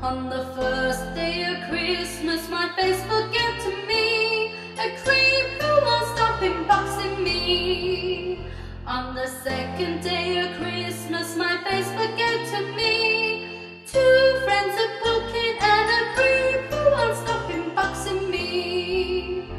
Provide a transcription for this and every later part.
On the first day of Christmas, my Facebook gave to me a creep who won't stop inboxing me. On the second day of Christmas, my Facebook gave to me two friends a booking and a creep who won't stop inboxing me.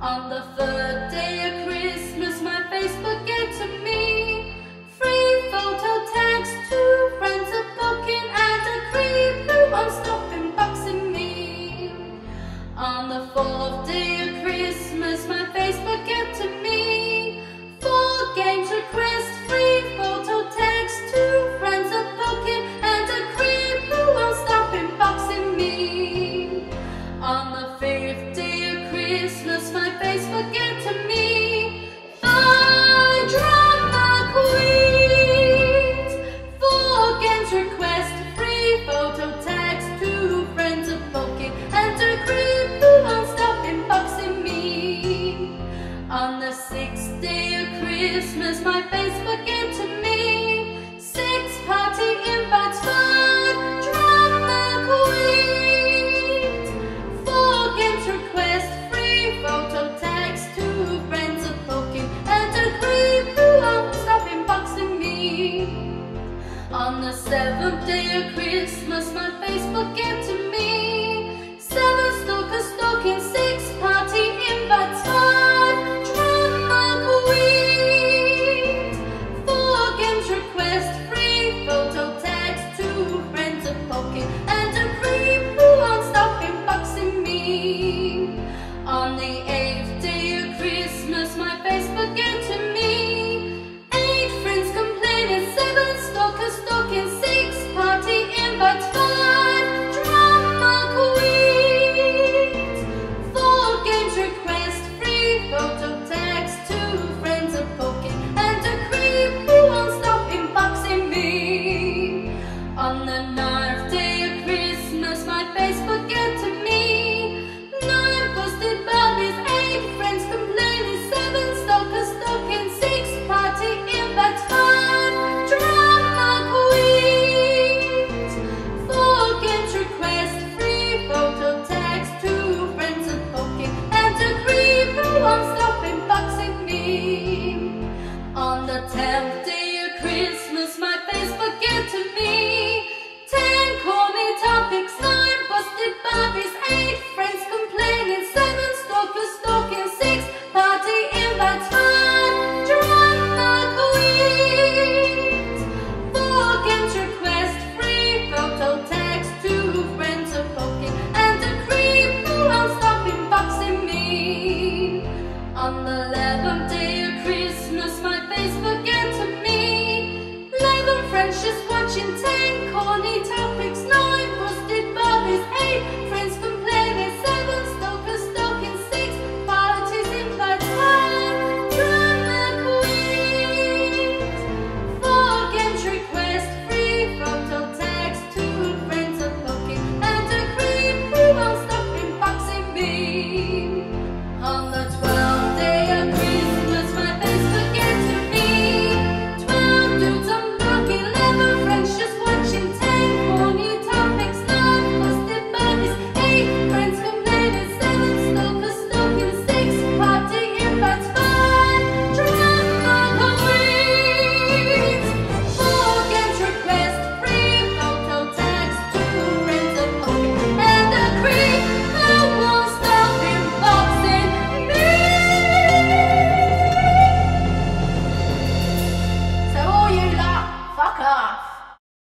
On the third day of Christmas, my Facebook gave to me free photo tags, two friends a booking and a creep who won't stop inboxing me. On the fourth day of Christmas, my Facebook gave to me 4 games request, free photo tags, two friends a booking and a creep who won't stop inboxing me. On the 5th day of Christmas, my Facebook gave to me 5 drama queens, 4 games request, free photo tags, two friends a booking and a creep who won't stop inboxing me. On the 6th day of Christmas, my Facebook gave to me 6 party invites, 5 drama queens, 4 games request, free photo tags, two friends a booking and a creep who won't stop inboxing me. On the 7th day of Christmas, my Facebook gave to me 7 stalkers stalking, 6 party invites, 5 drama queens, 4 games request, free photo tags, two friends a booking and a creep who won't stop inboxing me. On the 8th day of Christmas, my Facebook gave to me 8 friends complaining, 7 stalkers stalking, 6 party invites, 5 drama queens, 4 games request, free photo tags, two friends a booking and a creep who won't stop inboxing me. On the 9th day of Christmas, my Facebook gave to me 9 busted Barbies, 8 friends complaining, 7 stalkers stalking, 6 party invites, 5 drama queens, 4 games request, free photo tags, two friends a booking and a creep who won't stop inboxing me. On the 10th day of Christmas, my Facebook gave to me 10 corny topics, 9 busted Barbies, 8 friends complaining, 7 stalkers stalking, 6 party invites, 5 drama queens, 4 games request, free photo tags, two friends a booking and a creep who won't stop inboxing me. On the 11th day of Christmas, my Facebook gave to me 11 friends just watching